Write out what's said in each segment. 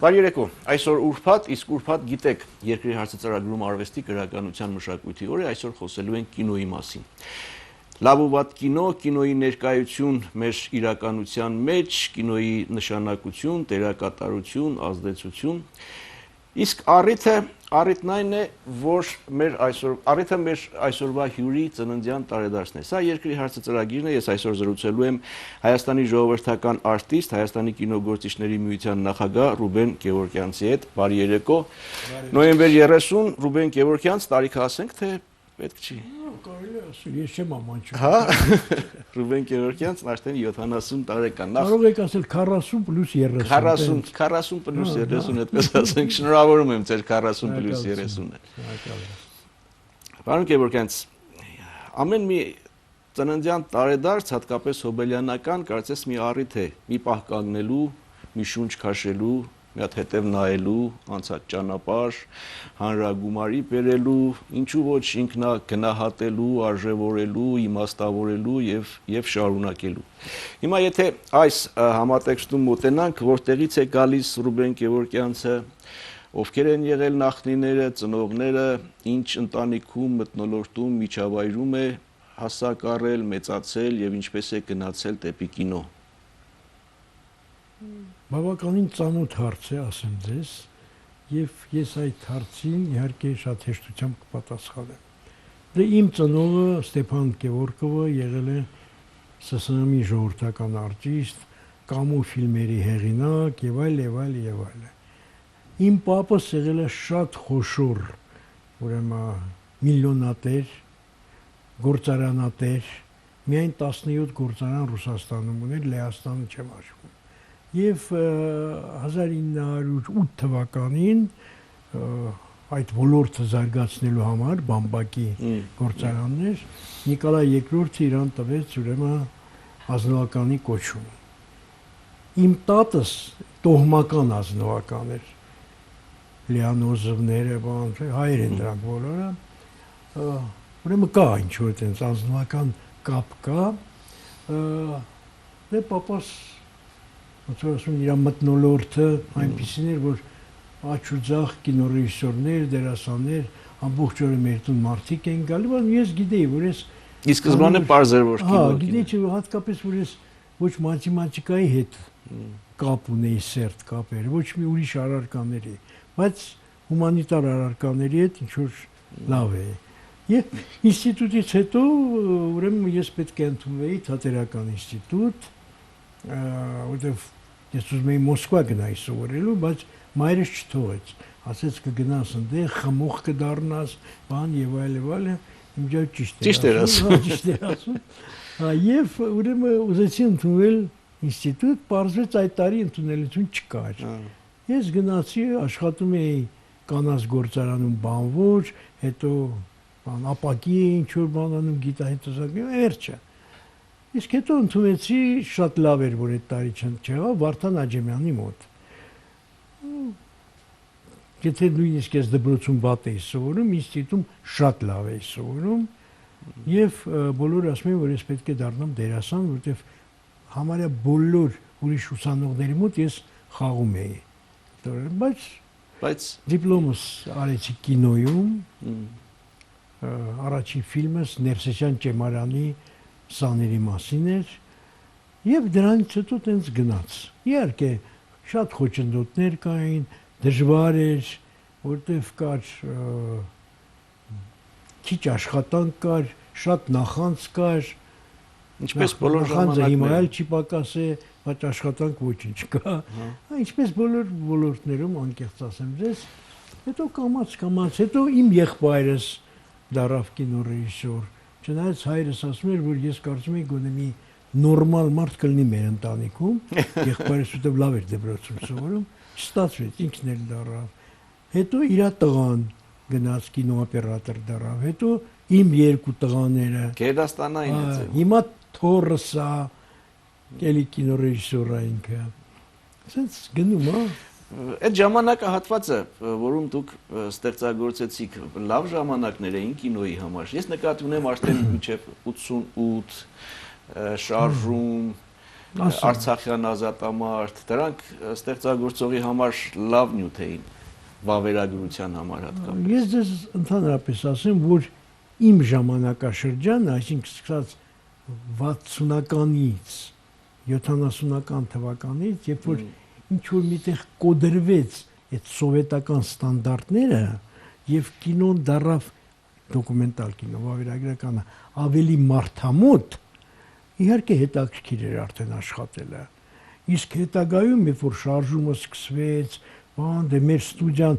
Բարի երեկո, այսօր ուրբաթ, իսկ ուրբաթ գիտեք, երկրի հարցածրագրում արվեստի գրականության մշակույթի օր է, այսօր խոսելու ենք կինոյի մասին։ Լավ ու վատ կինո, կինոյի ներկայություն մեր իրականության մեջ, կինոյի նշանակություն, դերակատարություն, ազդեցություն։ Իսկ առիթն այն է, որ մեր այսօրվա հյուրի ծննդյան տարեդարձն է։ Սա երկրի հարցածրագիրն է, ես այսօր զրուցելու եմ Հայաստանի ժողովրդական արտիստ, Հայաստանի կինոգործիչների միության նախագահ Ռուբեն Գևորգյանցի հետ։ Բարի երեկո։ Նոյեմբեր 30 Ռուբեն Գևորգյանց, տարիքը ասենք, թե պետք չի։ Կարելի է ասել, ես չեմ ամանչում։ Հա, Ռուբեն Գևորգյանցն արդեն 70 տարեկան։ Կարող եք ասել 40 պլյուս 30։ 40 պլյուս 30, այդպես ասենք, շնորհավորում եմ ձեր 40 պլյուս 30-ը։ Պարոն Գևորգյանց, ամեն մի ծննդյան տարեդարձ, հատկապես հոբելյանական, կարծես մի առիթ է, մի պահ կանգնելու, մի շունչ քաշելու, մի հատ հետև նայելու, անցած ճանապարհ, հանրագումարի բերելու, ինչու ոչ ինքնագնահատելու, արժևորելու, իմաստավորելու եւ շարունակելու։ Հիմա եթե այս համատեքստում մոտենանք, որտեղից է գալիս Ռուբեն Գևորգյանցը, ովքեր են եղել նախնիները, ծնողները, ինչ ընտանիքում մթնոլորտում, միջավայրում է հասակ առել, մեծացել եւ ինչպես է գնացել դեպի կինո։ Բավականին ծանոթ հարց է, ասեմ ձեզ, եւ ես այդ հարցին իհարկե շատ հեշտությամբ կպատասխանեմ։ Դե իմ ծնողը Ստեփան Գևորգովը եղել է ՍՍՆ-ի ժողովրդական արտիստ, կամու ֆիլմերի հեղինակ եւ այլ։ Իմ պապս եղել է շատ խոշոր, ուրեմն միլիոնատեր, գործարանատեր, միայն 17 գործարան Ռուսաստանում ուներ, Լեհաստանը չեմ հաշվում։ Եվ 1908 թվականին այդ ոլորտը զարգացնելու համար բամբակի գործարաններ Նիկոլայ II-ը իրան տվեց ուրեմն ազնվականի կոչում։ Իմ տատս տոհմական ազնվական էր, Լեանոզովները, հայեր են դրանք բոլորը, ուրեմն կա ինչ-որ այդպես ազնվական կապ կա, դե պապաս ոնց որ ասում իր մթնոլորտը այնպիսին էր, որ աչ ու ձախ կինոռեժիսորներ, դերասաններ, ամբողջ օրը մեր տուն մարդիկ են գալու, բայց ես գիտեի, որ ես ի սկզբանե պարզ էր, որ կինո։ Հա, գիտեի, հատկապես որ ես ոչ մաթեմատիկայի հետ կապ ունեի, սերտ կապեր, ոչ մի ուրիշ առարկաների, բայց հումանիտար առարկաների հետ ինչ որ լավ է։ Եվ ինստիտուտից հետո ուրեմն ես պետք է ընդունվեի թատերական ինստիտուտ, որտեղ ես ուզում էի Մոսկվա գնայի սովորելու, բայց մայրս չթողեց, ասեց կգնաս այնտեղ, խմող կդառնաս, բան եւ այլ, իմջա ճիշտ էր ասում։ Եվ ուրեմն ուզեցի ընդունվել ինստիտուտ, պարզվեց այդ տարի ընդունելություն չկար։ Ես գնացի, աշխատում էի կանանց գործարանում բանվոր, հետո ապակի ինչ որ բան անում գիտահետազոտական, վերջը։ Իսկ հետո ընդունեցի, շատ լավ էր, որ այդ տարի չեղավ, Վարդան Աջեմյանի մոտ։ Եթե նույնիսկ ես դպրոցում վատ էի սովորում, ինստիտուտում շատ լավ էի սովորում, եւ բոլորը ասում են, որ ես պետք է դառնամ դերասան, որովհետեւ համարյա բոլոր ուրիշ ուսանողների մոտ ես խաղում էի։ Բայց դիպլոմս արեցի կինոյում, առաջին ֆիլմս Ներսեսյան Ճեմարանի սաների մասին էր, եւ դրանից հետո տենց գնաց։ Իհարկե, շատ խոչընդոտներ կային, դժվար էր, որտեղ կար քիչ աշխատանք կար, շատ նախանց կար, ինչպես բոլոր ժամանակները հիմա էլ չի պակաս է, բայց աշխատանք ոչինչ կա։ Ինչպես բոլոր ոլորտներում, անկեղծ ասեմ ձեզ, հետո կամաց, հետո իմ եղբայրս դառավ կինոռեժիսոր, չնայած հայրս ասում էր, որ ես կարծում եի գոնե մի նորմալ մարդ կլինի մեր ընտանիքում, եղբայրս ուտեւ լավ էր դպրոցում սովորում, չստացվեց, ինքն էլ դառավ։ Հետո իր տղան գնաց կինոօպերատոր դառավ, հետո իմ երկու տղաները Գերդաստանային է ձեր։ Հիմա թորս է, էլի կինոռեժիսոր է ինքը։ Սենց գնում է։ Այդ ժամանակահատվածը, որում դուք ստեղծագործեցիք, լավ ժամանակներ էին կինոյի համար։ Ես նկատի ունեմ արդեն մինչև 88 շարժում, Արցախյան ազատամարտ, դրանք ստեղծագործողի համար լավ նյութ էին վավերագրության համար հատկապես։ Ես ձեզ ընդհանրապես ասեմ, որ իմ ժամանակաշրջանը, այսինքն սկսած 60-ականից 70-ական թվականից, երբ որ ինչ որ միտեղ կոդրվեց այդ սովետական ստանդարտները եւ կինոն դառավ դոկումենտալ կինո, վավերագրականը ավելի մարդամոտ, իհարկե հետաքրքիր էր արդեն աշխատելը։ Իսկ հետագայում, երբ որ շարժումը սկսվեց, դե մեր ստուդիան,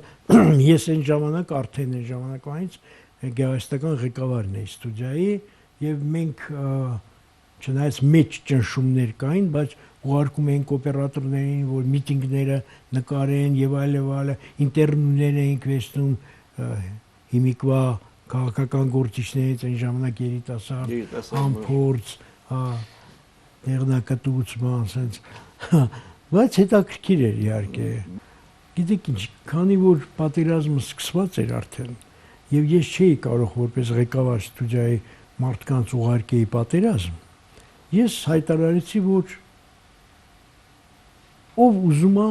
ես այն ժամանակ արդեն այն ժամանակվանից գեղարվեստական ղեկավարն էի ստուդիայի եւ մենք չնայած մեծ ճնշումներ կային, բայց ուղարկում էինք օպերատորներին, որ միտինգները նկարեն եւ այլն, ինտերվյուներ էինք վեստում հիմիկվա քաղաքական գործիչներից այն ժամանակ երիտասարդ, անփորձ, դեղնակատուծման, ասենց, բայց հետաքրքիր էր իհարկե։ Գիտեք ինչ, քանի որ պատերազմը սկսված էր արդեն, եւ ես չէի կարող որպես ղեկավար ստուդիայի մարդկանց ուղարկեի պատերազմ, ես հայտարարեցի, որ ով ուզում է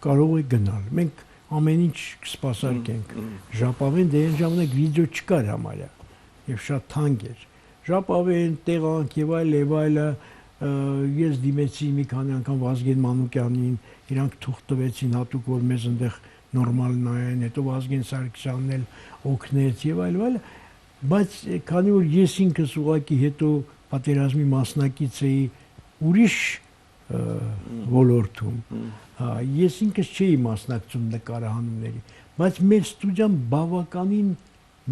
կարող է գնալ։ Մենք ամեն ինչ կսպասարկենք։ Ժապավեն դե այն ժամանակ վիդեո չկար համարյա եւ շատ թանկ էր։ Ժապավեն, տեղանք եւ այլը, ես դիմեցի մի քանի անգամ Վազգեն Մանուկյանին, իրանք թուղթ տվեցին հատուկ, որ մեզ այնտեղ նորմալ նայեն, հետո Վազգեն Սարգսյանն էլ օգնեց եւ այլն, բայց քանի որ ես ինքս ուղակի հետո պատերազմի մասնակից էի ուրիշ ոլորտում, ես ինքս չէի մասնակցում նկարահանումների, բայց մեր ստուդիան բավականին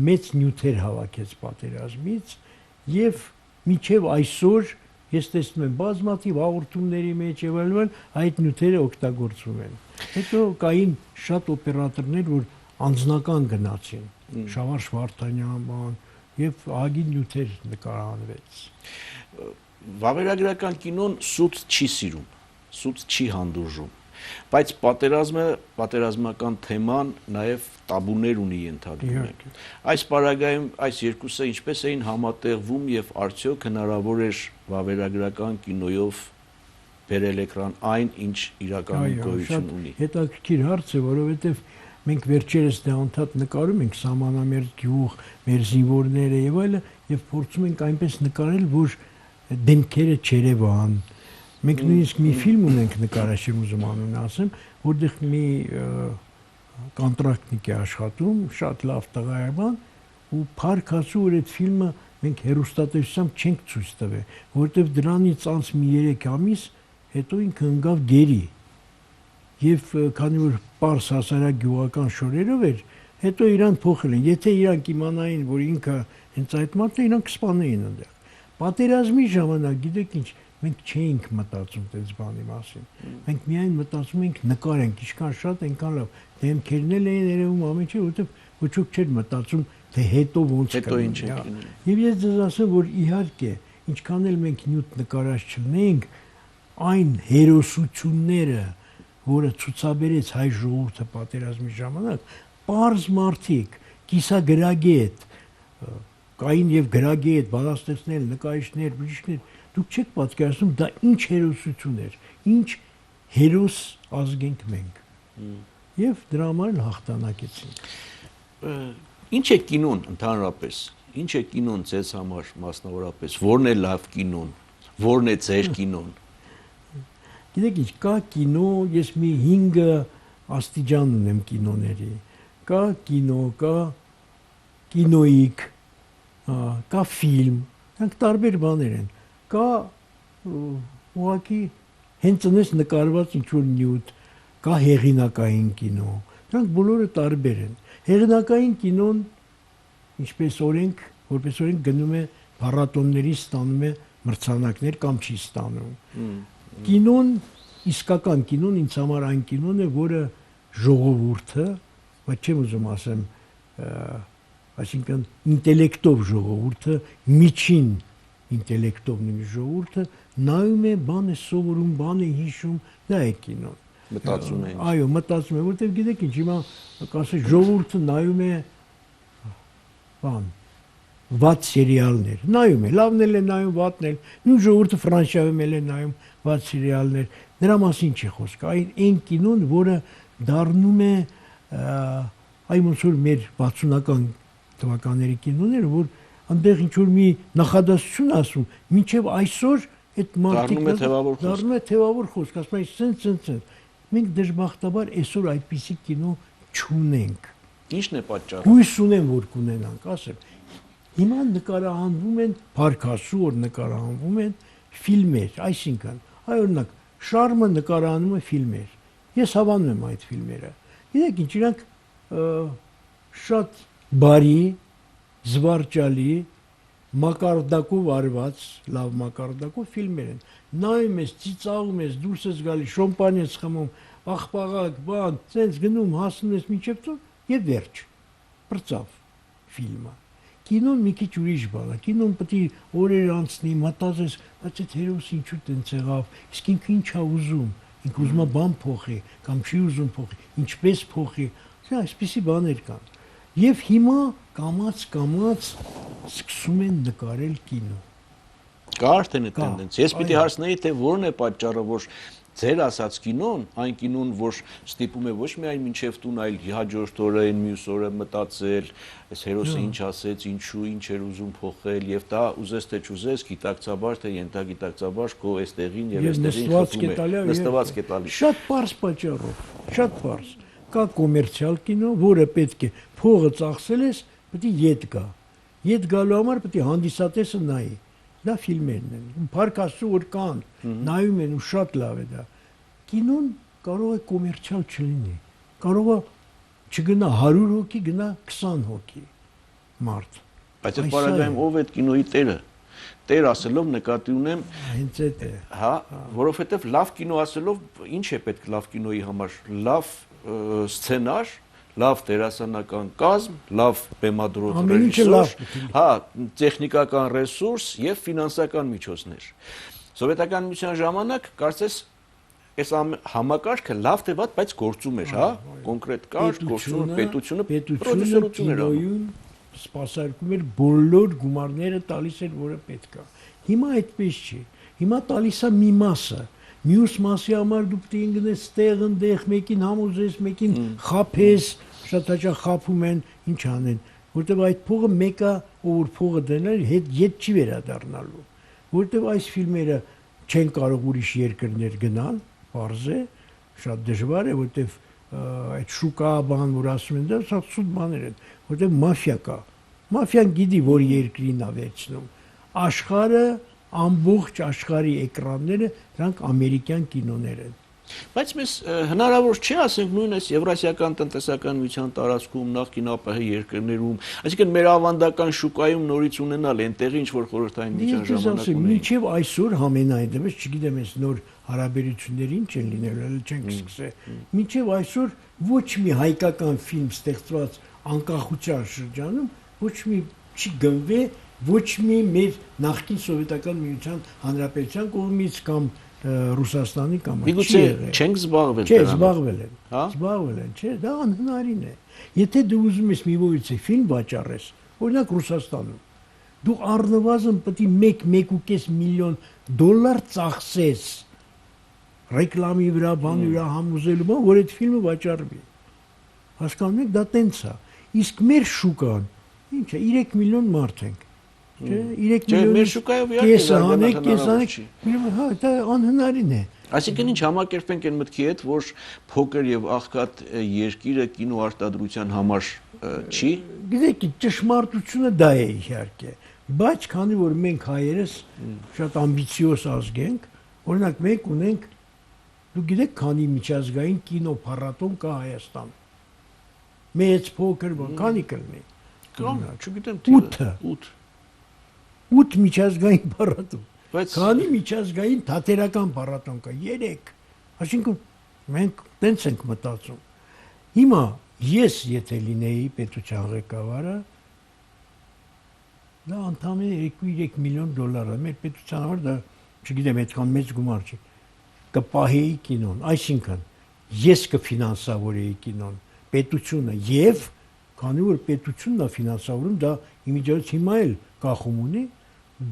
մեծ նյութեր հավաքեց պատերազմից եւ մինչեւ այսօր ես տեսնում եմ բազմաթիվ հաղորդումների մեջ եւ այլն այդ նյութերը օգտագործվում են։ Հետո կային շատ օպերատորներ, որ անձնական գնացին, Շավարժ Վարդանյան եւ ահագին նյութեր նկարահանվեց։ Վավերագրական կինոն սուտ չի սիրում, սուտ չի հանդուրժում, բայց պատերազմական թեման նաև տաբուներ ունի ենթադրում ենք։ Այս պարագայում այս երկուսը ինչպես էին համատեղվում եւ արդյոք հնարավոր էր վավերագրական կինոյով բերել էկրան այն, ինչ իրականում գոյություն ունի։ Հետաքրքիր հարց է, որովհետեւ մենք վերջերս դե անդադ նկարում ենք սահմանամերձ գյուղ, մեր զինվորները եւ այլն, եւ փորձում ենք այնպես նկարել, որ դեմքերը չերևան։ Մենք նույնիսկ մի ֆիլմ ունենք նկարաշիր ուզում անունը ասեմ, որտեղ մի կոնտրակտնիկ է աշխատում, շատ լավ տղա է բան, ու փառքացու որ այդ ֆիլմը մենք հեռուստատեսությամբ չենք ցույց տվել, որովհետև դրանից անց մի 3 ամիս հետո ինքը ընկավ գերի։ Եվ քանի որ պարս հասարակ գյուղական շորերով էր, հետո իրան փոխել են։ Եթե իրանք իմանային, որ ինքը հենց այդ մարդն է, իրանք կսպանեին այնտեղ։ Պատերազմի ժամանակ, գիտեք ինչ, մենք չէինք մտածում այս բանի մասին։ Մենք միայն մտածում էինք նկարենք, ինչքան շատ, այնքան լավ։ Դեմքերն էլ էին երևում ամեն ինչ, որովհետև ոչ ոք չէր մտածում, թե հետո ոնց կլինի։ Եվ ես ձեզ ասեմ, որ իհարկե, ինչքան էլ մենք նյութ նկարած չլինենք, այն հերոսությունները, որը ցուցաբերեց հայ ժողովուրդը պատերազմի ժամանակ, պարզ մարդիկ, կիսագրագետ, կային եւ գրագետ, բանաստեղծներ, նկարիչներ, բժիշկներ, դուք չեք պատկերացնում դա ինչ հերոսություն էր, ինչ հերոս ազգ ենք մենք։ Եվ դրա համար էլ հաղթանակեցինք։ Ինչ է կինոն ընդհանրապես։ Ինչ է կինոն ձեզ համար մասնավորապես։ Որն է լավ կինոն։ Որն է ձեր կինոն։ Գիտեք ինչ, կա կինո, ես մի 5 աստիճան ունեմ կինոների։ Կա կինո, կա կինոիկ, կա ֆիլմ, դրանք տարբեր բաներ են։ Կա ուղղակի հենց այնպես նկարված ինչ-որ նյութ, կա հեղինակային կինո։ Դրանք բոլորը տարբեր են։ Հեղինակային կինոն, ինչպես օրենք, որպես օրենք գնում է փառատոնների, ստանում է մրցանակներ կամ չի ստանում։ Կինոն, իսկական կինոն ինձ համար այն կինոն է, որը ժողովուրդը, բայց չեմ ուզում ասեմ, այսինքն ինտելեկտով ժողովուրդը, միջին ինտելեկտով նույնիսկ ժողովուրդը նայում է, բան է սովորում, բան է հիշում, դա է կինոն։ Մտածում է։ Այո, մտածում է, որտեղ գիտեք ինչ, հիմա կասես ժողովուրդը նայում է բան, վատ սերիալներ։ Նայում է, լավն էլ է նայում, վատն էլ։ Նույն ժողովուրդը Ֆրանսիայում էլ է նայում վատ սերիալներ։ Նրա մասին չի խոսքը։ Այն կինոն, որը դառնում է այ ոնց որ մեր 60-ական թվականների կինոները, որ այնտեղ ինչ որ մի նախադասություն ասում, մինչև այսօր այդ մարդիկ դառնում է թևավոր խոսք, ասում է սենց։ Մենք դժբախտաբար այսօր այդպիսի կինո չունենք։ Ինչն է պատճառը։ Հույս ունեմ, որ կունենանք, ասեմ։ Հիմա նկարահանվում են փառքասու, որ նկարահանվում են ֆիլմեր, այսինքն, օրինակ, Շարմը նկարահանում է ֆիլմեր։ Ես հավանում եմ այդ ֆիլմերը։ Գիտեք ինչ, իրանք շատ բարի, զվարճալի, մակարդակով արված, լավ մակարդակով ֆիլմեր են։ Նայում ես, ծիծաղում ես, դուրս ես գալիս, շամպան ես խմում, աղբաղակ, բան, ցենց գնում, հասնում ես մինչև ծով եւ վերջ։ Բրծավ ֆիլմը։ Կինոն մի քիչ ուրիշ բան է։ Կինոն պետք է օրեր անցնի, մտածես, բայց այդ հերոսը ինչու տենց եղավ, իսկ ինքը ինչ է ուզում, ինքը ուզում է բան փոխի, կամ չի ուզում փոխի, ինչպես փոխի, այսպիսի բաներ կան։ Եվ հիմա կամաց սկսում են նկարել կինո։ Կա արդեն այդ տենդենսը։ Ես պիտի հարցնեի, թե որն է պատճառը, որ ձեր ասած կինոն, այն կինոն, որ ստիպում է ոչ միայն մինչև տուն, այլ հաջորդ օրը, այն մյուս օրը մտածել, այս հերոսը ինչ ասեց, ինչու, ինչ էր ուզում փոխել, եւ դա ուզես թե չուզես, գիտակցաբար թե ենթագիտակցաբար քո այստեղին եւ այստեղին խփում է, նստված է տալիս։ Շատ པարզ պատճառով, շատ པարզ։ Կա կոմերցիալ կինո, որը պետք է փողը ծախսել ես, պետք է ետ գա։ Ետ գալու համար պետք է հանդիսատեսը նայի։ Դա ֆիլմերն են։ Փառքասու որ կան, նայում են ու շատ լավ է դա։ Կինոն կարող է կոմերցիալ չլինի։ Կարող է չգնա 100 հոգի, գնա 20 հոգի մարդ։ Բայց այդ պարագայում ով է այդ կինոյի տերը։ Տեր ասելով նկատի ունեմ հենց այդ է։ Հա, որովհետև լավ կինո ասելով ինչ է պետք լավ կինոյի համար։ Լավ սցենար, լավ դերասանական կազմ, լավ բեմադրող ռեժիսոր, հա, տեխնիկական ռեսուրս եւ ֆինանսական միջոցներ։ Սովետական միության ժամանակ կարծես այս համակարգը լավ թե վատ, բայց գործում էր, հա, կոնկրետ կար, գործում էր պետությունը պրոդյուսերություն էր անում, սպասարկում էր բոլոր գումարները տալիս էր, որը պետք է։ Հիմա այդպես չի։ Հիմա տալիս է մի մասը։ Մյուս մասի համար դու պետք է ինգնես տեղ ընդեղ մեկին համոզես, մեկին խափես, շատ հաճախ խափում են, ինչ անեն, որտեվ այդ փողը մեկը որ փողը դնել հետ չի վերադառնալու, որտեվ այս ֆիլմերը չեն կարող ուրիշ երկրներ գնալ, բարձ է, շատ դժվար է, որտեվ այդ շուկա բան որ ասում են, դա շատ սուտ բաներ են, որտեվ մաֆիա կա։ Մաֆիան գիտի, որ երկրին է վերցնում։ Աշխարհը ամբողջ աշխարհի էկրանները դրանք ամերիկյան կինոներ են։ Բայց մեզ հնարավոր չի ասենք նույն այս Եվրասիական տնտեսական միության տարածքում նախկին ԱՊՀ երկրներում, այսինքն մեր ավանդական շուկայում նորից ունենալ այնտեղի ինչ որ խորհրդային միության ժամանակ ունեն։ Մինչև այսօր համենայն դեպս չգիտեմ ես նոր հարաբերությունների ինչ են լինելու, այլ չենք սկսել։ Մինչև այսօր ոչ մի հայկական ֆիլմ ստեղծված անկախության շրջանում ոչ մի չի գնվել ոչ մի մեր նախկին սովետական միության հանրապետության կողմից կամ Ռուսաստանի կամ Միգուցե չենք զբաղվել դրանով։ Չէ, զբաղվել են։ Հա? Զբաղվել են, չէ, դա անհնարին է։ Եթե դու ուզում ես մի որից ֆիլմ վաճառես, օրինակ Ռուսաստանում, դու առնվազն պետք է 1.5 միլիոն դոլար ծախսես ռեկլամի վրա, բանի վրա համոզելու բան, որ այդ ֆիլմը վաճառվի։ Հասկանում եք, դա տենց է։ Իսկ մեր շուկան, ինչ է, 3 միլիոն մարդ ենք։ Չէ, 3 միլիոն մեր շուկայով իհարկե զարգանանք, հա, դա անհնարին է։ Այսինքն ինչ համակերպենք այն մտքի հետ, որ փոքր եւ աղքատ երկիրը կինո արտադրության համար չի։ Գիտեք, ճշմարտությունը դա է իհարկե, բայց քանի որ մենք հայերս շատ ամբիցիոզ ազգ ենք, օրինակ մենք ունենք, դու գիտեք, քանի միջազգային կինոփառատոն կա Հայաստանում։ Մեծ փոքր բան, քանի կլինի։ Կամ, չգիտեմ, 8 միջազգային փառատոն։ Բայց քանի միջազգային թատերական փառատոն կա, 3։ Այսինքն մենք տենց ենք մտածում։ Հիմա ես եթե լինեի պետության ղեկավարը, դա ընդամենը 2-3 միլիոն դոլար է, մեր պետության համար դա, չգիտեմ, այդքան մեծ գումար չի։ Կպահեի կինոն, այսինքն ես կֆինանսավորեի կինոն, պետությունը եւ քանի որ պետությունն է ֆինանսավորում, դա իմիջիայից հիմա էլ կախում ունի,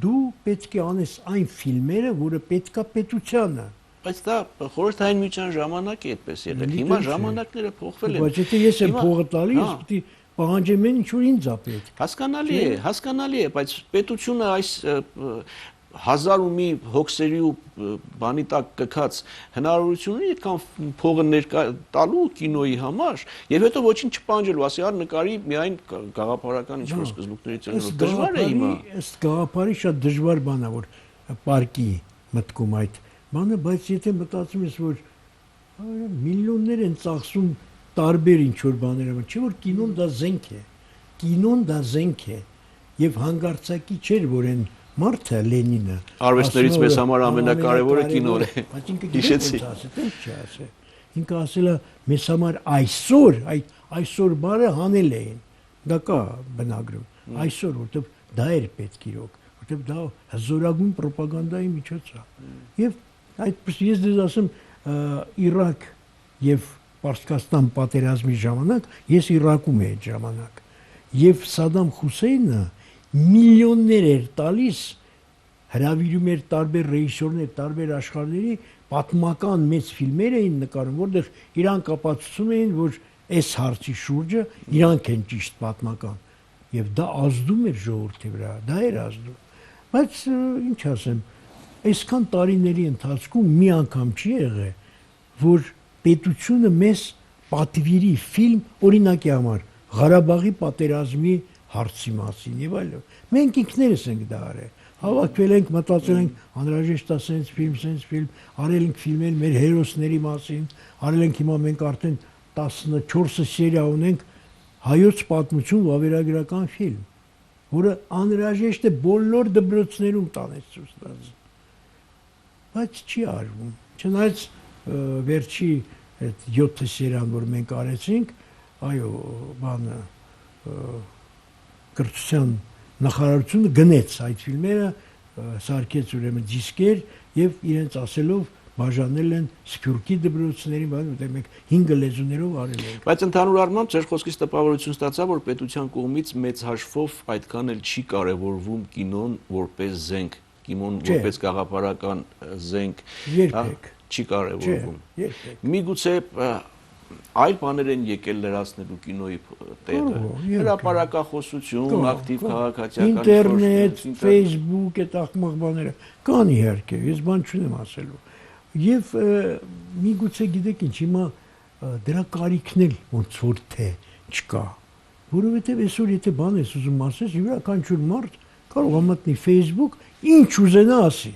դու պետք է անես այն ֆիլմերը, որը պետքա պետությանը։ Բայց դա խորհրդային միջան ժամանակ է այդպես եղել։ Հիմա ժամանակները փոխվել են։ Բայց եթե ես եմ փողը տալի, ես պետք է պահանջեմ ինչ որ ինձ է պետք։ Հասկանալի է, բայց պետությունը այս հազար ու մի հոգսերի ու բանի տակ կքած հնարավորությունների այդքան փողը ներկա տալու կինոյի համար եւ հետո ոչինչ չպանջելու, ասի ար նկարի միայն գաղափարական ինչ-որ սկզբունքներից ելնելով դժվար է հիմա։ Ըստ գաղափարի շատ դժվար բան է, որ պարկի մտքում այդ բանը, բայց եթե մտածում ես, որ միլիոններ են ծախսում տարբեր ինչ-որ բաները, չէ՞ որ կինոն դա զենք է։ Կինոն դա զենք է եւ հանգարցակի չէր, որ այն Մարդը Լենինը արվեստներից մեզ համար ամենակարևորը կինոն է։ Բայց ինքը գիտի ասել, ինքը ասել է մեզ համար այսօր բարը հանել էին։ Դա կա բնագրում։ Այսօր, որտեղ դա էր պետք իրոք, որտեղ դա հզորագույն ռոպագանդայի միջոց է։ Եվ այդպես ես դες ասեմ Իրաք եւ Պարսկաստան պատերազմի ժամանակ ես Իրաքում էի այդ ժամանակ։ Եվ Սադամ Հուսեյնը միլիոններ էր տալիս, հրավիրում էր տարբեր ռեժիսորներ, տարբեր աշխարհների պատմական մեծ ֆիլմեր էին նկարում, որտեղ իրանք ապացուցում էին, որ այս հարցի շուրջը իրանք են ճիշտ պատմական։ Եվ դա ազդում էր ժողովրդի վրա, դա էր ազդում։ Բայց ինչ ասեմ, այսքան տարիների ընթացքում մի անգամ չի եղել, որ պետությունը մեզ պատվիրի ֆիլմ օրինակի համար Ղարաբաղի պատերազմի հարցի մասին եւ այլն։ Մենք ինքներս ենք դա արել։ Հավաքվել ենք, մտածել ենք, անհրաժեշտ է սենց ֆիլմ, արել ենք ֆիլմեր մեր հերոսների մասին, արել ենք հիմա մենք արդեն 14 սերիա ունենք հայոց պատմություն վավերագրական ֆիլմ, որը անհրաժեշտ է բոլոր դպրոցներում տանես ցույց տալ։ Բայց չի արվում։ Չնայած վերջի այդ 7 սերիան, որ մենք արեցինք, այո, բանը կրթության նախարարությունը գնեց այդ ֆիլմերը, սարքեց ուրեմն դիսկեր եւ իրենց ասելով բաժանել են Սփյուռքի դպրոցներին, որտեղ մենք 5 լեզուներով արել ենք։ Բայց ընդհանուր առմամբ ձեր խոսքից տպավորություն ստացա, որ պետության կողմից մեծ հաշվով այդքան էլ չի կարևորվում կինոն որպես զենք, կինոն որպես գաղափարական զենք, չի կարևորվում։ Միգուցե այլ բաներ են եկել լրացնելու կինոյի տեղը։ Հրապարակախոսություն, ակտիվ քաղաքացիական ինտերնետ, Facebook, այդ աղմաղ բաները կան իհարկե, ես բան չունեմ ասելու։ Եվ միգուցե գիտեք ինչ, հիմա դրա կարիքն էլ ոնց որ թե չկա, որովհետև այսօր եթե բան ես ուզում ասես, յուրաքանչյուր մարդ կարող է մտնի Facebook, ինչ ուզենա ասի,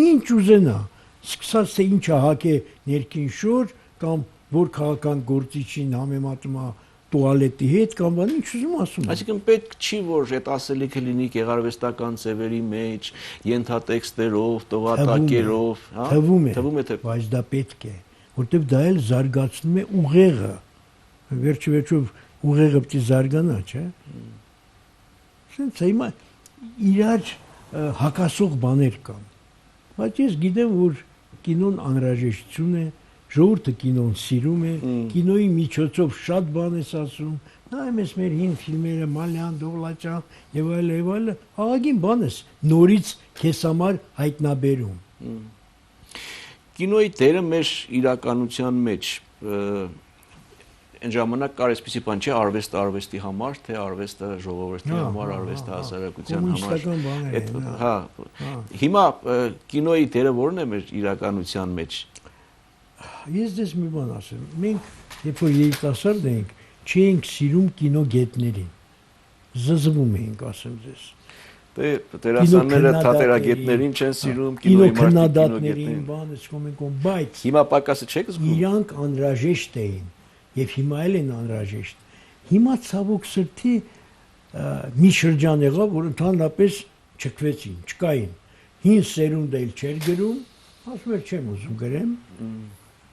ինչ ուզենա, սկսած թե ինչը հակե ներքին շոր կամ որ քաղաքական գործիչին համեմատում է տուալետի հետ կամ բան ինչ ուզում ասում։ Այսինքն պետք չի որ այդ ասելիքը լինի գեղարվեստական ձևերի մեջ, ենթատեքստերով, տողատակերով, հա։ Թվում է թե բայց դա պետք է, որտեղ դա էլ զարգացնում է ուղեղը։ Վերջիվերջով ուղեղը պետք է զարգանա, չէ՞։ Սենց հիմա իրար հակասող բաներ կան։ Բայց ես գիտեմ, որ կինոն անհրաժեշտություն է, ժողովուրդը կինոն սիրում է, կինոյի միջոցով շատ բան ես ասում, նայում ես մեր հին ֆիլմերը, Մալյան, Դովլաչյան եւ այլն, ահագին բան ես նորից քեզ համար հայտնաբերում։ Կինոյի դերը մեր իրականության մեջ այն ժամանակ կար այսպիսի բան չէ, արվեստը արվեստի համար, թե արվեստը ժողովրդի համար, արվեստը հասարակության համար։ Հա։ Հիմա կինոյի դերը ո՞րն է մեր իրականության մեջ։ Ես դες մի բան ասեմ, մենք երբ որ երիտասարդ էինք, չէինք սիրում կինոգետներին, զզվում էինք, ասեմ ձեզ։ Դերասանները թատերագետներին չեն սիրում, կինոքննադատներին, բան ասում ենք, բայց հիմա պակասը չեք զգում։ Իրանք անհրաժեշտ էին եւ հիմա էլ են անհրաժեշտ։ Հիմա ցավոք սրտի մի շրջան եղավ, որ ընդհանրապես չկվեցին, չկային։ Հին սերունդը էլ չէր գրում, ասում էր չեմ ուզում գրեմ։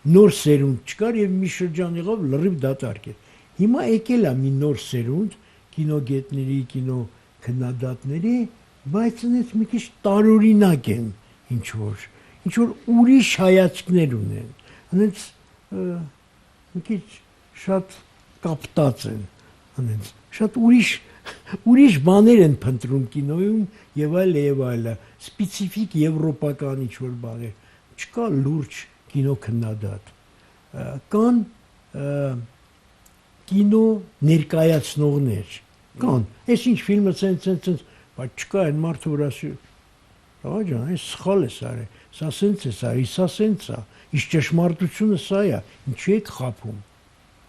Նոր սերունդ չկար եւ մի շրջան եղավ լրիվ դատարկ էր։ Հիմա եկել է մի նոր սերունդ կինոգետների, կինոքննադատների, բայց այնց մի քիչ տարօրինակ են ինչ որ ուրիշ հայացքներ ունեն։ Այնց մի քիչ շատ կապտած են։ անենց շատ ուրիշ բաներ են փնտրում կինոյում եւ այլ սպეციფიկ եվրոպական ինչ-որ բաներ չկա լուրջ կինո քննադատ կան կինո ներկայացնողներ կան այս ինչ ֆիլմը ցենց բայց չկա այն մարդը որ ասի ջան այս սխալ է սարը սա սենց է սա իսա սենց է իս ճշմարտությունը սա է ինչի եք խափում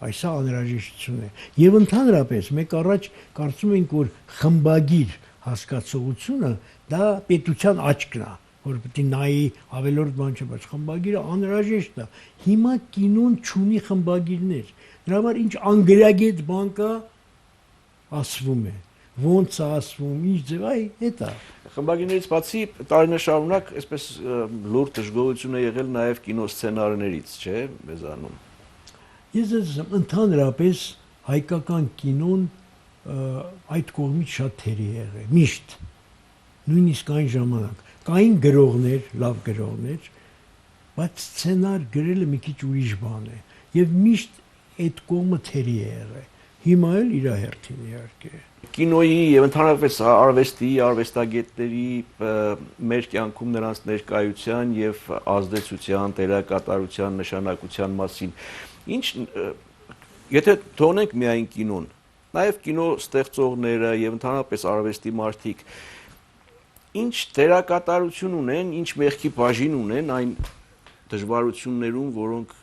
այս անհրաժեշտություն է եւ ընդհանրապես մեկ առաջ կարծում ենք որ խմբագիր հասկացողությունը դա պետության աչքն է որ պետք է նայի ավելորդ բան չէ բայց խմբագիրը անհրաժեշտ է հիմա կինոն չունի խմբագիրներ դրա համար ինչ անգրագետ բան կա ասվում է ոնց է ասվում ինչ ձև այ դա խմբագիրներից բացի տարիներ շարունակ այսպես լուրջ դժգոհություն է եղել նաև կինոսցենարներից չէ մեզանում ես ասեմ ընդհանրապես հայկական կինոն այդ կողմից շատ թերի եղել միշտ նույնիսկ այն ժամանակ կային գրողներ լավ գրողներ բայց սցենար գրելը մի քիչ ուրիշ բան է եւ միշտ այդ կողմը թերի է եղել հիմա էլ իր հերթին իհարկե կինոյի եւ ընդհանրապես արվեստի արվեստագետների մեր կյանքում նրանց ներկայության եւ ազդեցության դերակատարության նշանակության մասին ինչ եթե թողնենք միայն կինոն նաեւ կինո ստեղծողները եւ ընդհանրապես արվեստի մարդիկ ինչ դերակատարություն ունեն ինչ մեղքի բաժին ունեն այն դժվարություններում որոնք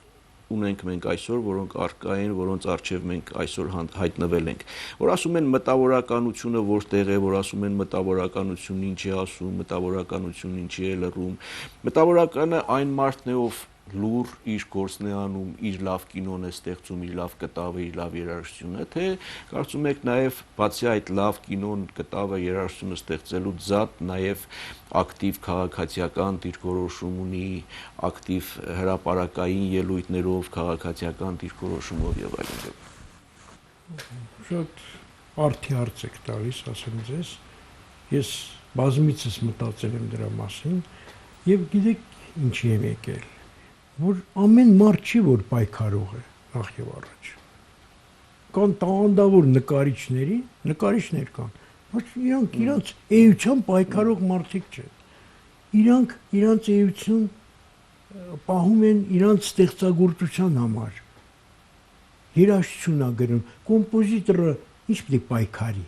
ունենք մենք այսօր, որոնք առկա են, որոնց առջև մենք այսօր հայտնվել ենք։ Որ ասում են մտավորականությունը որտեղ է, որ ասում են մտավորականությունն ինչ է ասում, մտավորականությունն ինչի է լռում։ Մտավորականը այն մարդն է, ով լուր իր գործն է անում, իր լավ կինոն է ստեղծում, իր լավ կտավը, իր լավ երաժշտությունը, թե կարծում եք նաև բացի այդ լավ կինոն, կտավը, երաժշտությունը ստեղծելուց զատ նաև ակտիվ քաղաքացիական դիրքորոշում ունի, ակտիվ հրապարակային ելույթներով, քաղաքացիական դիրքորոշումով եւ այլն։ Շատ արդի հարց եք տալիս, ասեմ ձեզ, ես բազմիցս մտածել եմ դրա մասին եւ գիտեք ինչի եմ եկել որ ամեն մարդ չի որ պայքարող է նախ եւ առաջ կան տաղանդավոր նկարիչներ կան բայց իրանք իրանց էության պայքարող մարդիկ չեն իրանք էություն պահում են իրանց ստեղծագործության համար երաժշտություն է գրում կոմպոզիտորը ինչ պետք է պայքարի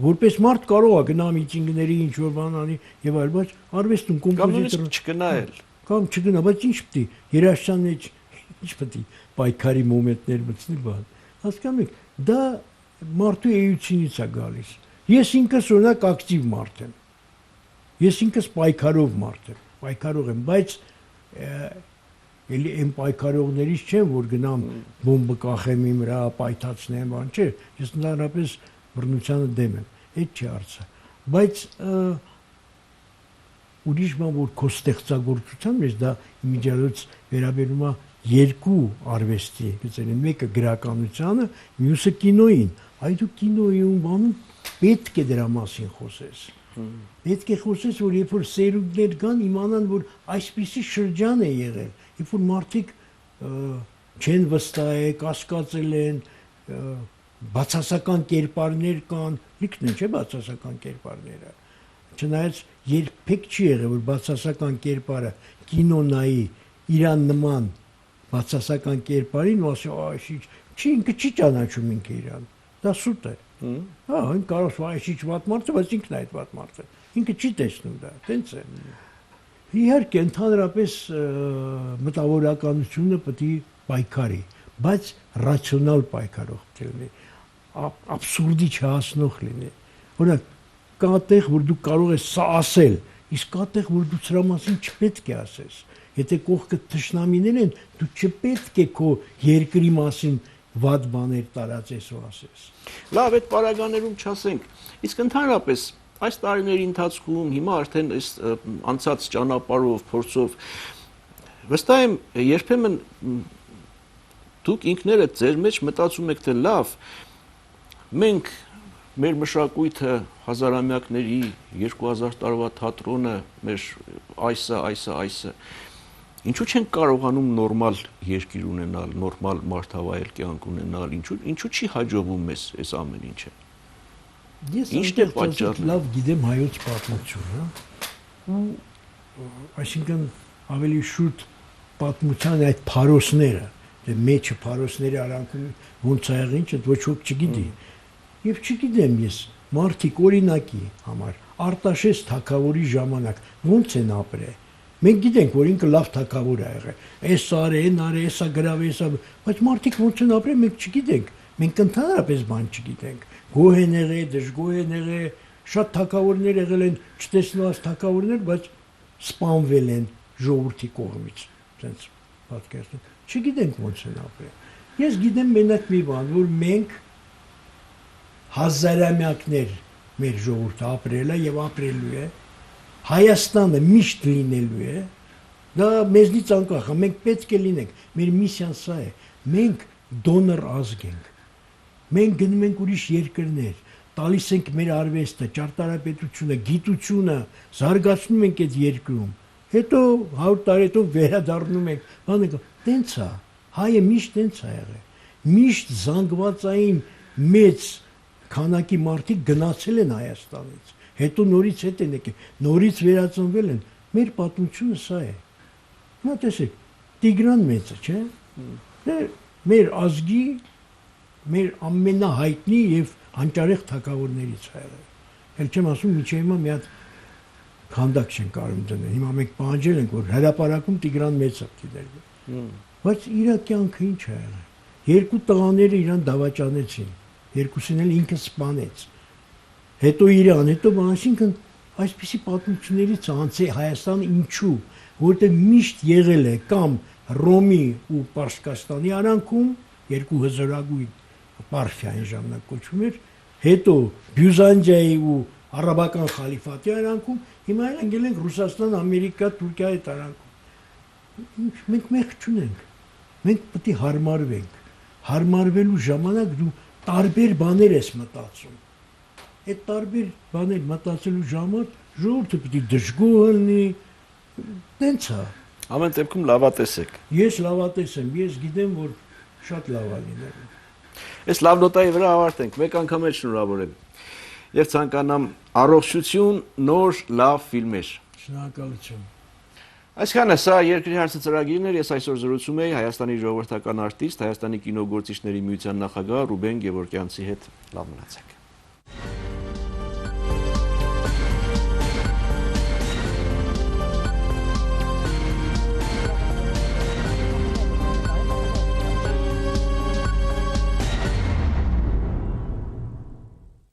որպես մարդ կարող է գնա միտինգների ինչ որ բան անի եւ այլ բայց արվեստում կոմպոզիտորը չգնալ կամ չգնա, բայց ինչ պետք է երաժշտության մեջ ինչ պետք է պայքարի մոմենտներ մտցնի բան։ Հասկանում եք, դա մարդու էությունից է գալիս։ Ես ինքս օրինակ ակտիվ մարդ եմ։ Ես ինքս պայքարող մարդ եմ, պայքարող եմ, բայց էլի այն պայքարողներից չեմ, որ գնամ բոմբը կախեմ իմ վրա, պայթացնեմ, բան չէ։ Ես ընդհանրապես բռնությանը դեմ եմ։ Այդ չի հարցը։ Բայց ուրիշ բան որ քո ստեղծագործության մեջ դա իմիջիալոց վերաբերում է երկու արվեստի, գիտեն, մեկը գրականությանը, մյուսը կինոյին։ Այդ ու կինոյում բանում պետք է դրա մասին խոսես։ Պետք է խոսես, որ երբ որ սերունդներ կան, իմանան, որ այսպիսի շրջան է եղել, երբ որ մարդիկ չեն վստահ, կասկածել են, բացասական կերպարներ կան, լիքն են, չէ՞ բացասական կերպարները։ Չնայած երբեք չի եղել որ բացասական կերպարը կինոնայի իրան նման բացասական կերպարին ու ասի այս չի ինքը չի ճանաչում ինքը իրան դա սուտ է հա այն կարող է այս ինչ վատ մարդ է բայց ինքն է այդ վատ մարդը ինքը չի տեսնում դա տենց է իհարկե ընդհանրապես մտավորականությունը պետք է պայքարի բայց ռացիոնալ պայքարող պետք է լինի աբսուրդի չհասնող լինի օրինակ կա տեղ որ դու կարող ես սա ասել իսկ կա տեղ որ դու սրա մասին չպետք է ասես եթե կողքը թշնամիներ են դու չպետք է քո երկրի մասին վատ բաներ տարածես ու ասես լավ այդ պարագաներում չասենք իսկ ընդհանրապես այս տարիների ընթացքում հիմա արդեն այս անցած ճանապարհով փորձով վստահ եմ երբեմն դուք ինքներդ ձեր մեջ մտածում եք թե լավ մենք մեր մշակույթը հազարամյակների 2000 տարվա թատրոնը մեր այսը Ինչու չեն կարողանում նորմալ երկիր ունենալ, նորմալ մարդավայել կյանք ունենալ, ինչու չի հաջողվում մեզ այս ամեն ինչը։ Ինչն է պատճառը։ Լավ գիտեմ հայոց պատմությունը, ու այսինքն ավելի շուտ պատմության այդ փարոսները, դե մեջը փարոսների արանքում ոնց է եղել, ինչ ոչ ոք չգիտի։ Եվ չգիտեմ ես, մարդիկ օրինակի համար Արտաշես թագավորի ժամանակ ոնց են ապրել։ Մենք գիտենք, որ ինքը լավ թագավոր է եղել։ Էս արե, այն արե, էսա գրավ, էսա, բայց մարդիկ ոնց են ապրել, մենք չգիտենք։ Մենք ընդհանրապես բան չգիտենք։ Գոհ են եղել, դժգոհ են եղել, շատ թագավորներ եղել են, չտեսնված թագավորներ, բայց սպանվել են ժողովրդի կողմից։ Այսպես պատկերացնում։ Չգիտենք ոնց են ապրել։ Ես գիտեմ մենակ մի բան, որ մենք հազարամյակներ մեր ժողովուրդը ապրել է եւ ապրելու է։ Հայաստանը միշտ լինելու է, դա մեզնից անկախ է, մենք պետք է լինենք, մեր միսիան սա է, մենք դոնոր ազգ ենք, մենք գնում ենք ուրիշ երկրներ, տալիս ենք մեր արվեստը, ճարտարապետությունը, գիտությունը, զարգացնում ենք այդ երկրում, հետո 100 տարի հետո վերադառնում ենք, բանը տենց է, հայը միշտ տենց է եղել, միշտ զանգվածային մեծ քանակի մարդիկ գնացել են Հայաստանից, հետո նորից հետ են եկել, նորից վերածնվել են, մեր պատմությունը սա է։ Հիմա տեսեք, Տիգրան մեծը, չէ՞։ Մեր ազգի, մեր ամենահայտնի եւ հանճարեղ թագավորներից է եղել։ Էլ չեմ ասում, միջի հիմա մի հատ քանդակ չեն կարող դնել։ Հիմա մենք պահանջել ենք, որ հրապարակում Տիգրան մեծը դիտել։ Բայց իր կյանքը ինչ է եղել։ Երկու տղաները իրան դավաճանեցին, երկուսին էլ ինքը սպանեց։ Հետո Իրան, հետո այսինքն այսպիսի պատմություններից անցե Հայաստանը ինչու, որտեղ միշտ եղել է կամ Ռոմի ու Պարսկաստանի արանքում երկու հզորագույն Պարֆիայի ժամանակ կոչվում էր, հետո Բյուզանդիայի ու արաբական խալիֆատի արանքում, հիմա էլ ընկել ենք Ռուսաստան, Ամերիկա, Թուրքիայի արանքում։ Մենք մեղք չունենք։ Մենք պետք է հարմարվենք։ Հարմարվելու ժամանակ դու տարբեր բաներ ես մտածում։ Այդ տարբեր բաներ մտածելու ժամանակ ժողովուրդը պետք է դժգոհ լինի, տենց է։ Ամեն դեպքում լավատես եք։ Ես լավատես եմ, ես գիտեմ, որ շատ լավ է լինելու։ Այս լավ նոտայի վրա ավարտենք, մեկ անգամ էլ շնորհավորեմ։ Եվ ցանկանամ առողջություն, նոր լավ ֆիլմեր։ Շնորհակալություն։ Այսքանը սա երկրի հարցը ծրագիրն էր, ես այսօր զրուցում էի Հայաստանի ժողովրդական արտիստ, Հայաստանի կինոգործիչների միության նախագահ Ռուբեն Գևորգյանցի հետ։ Լավ մնացեք։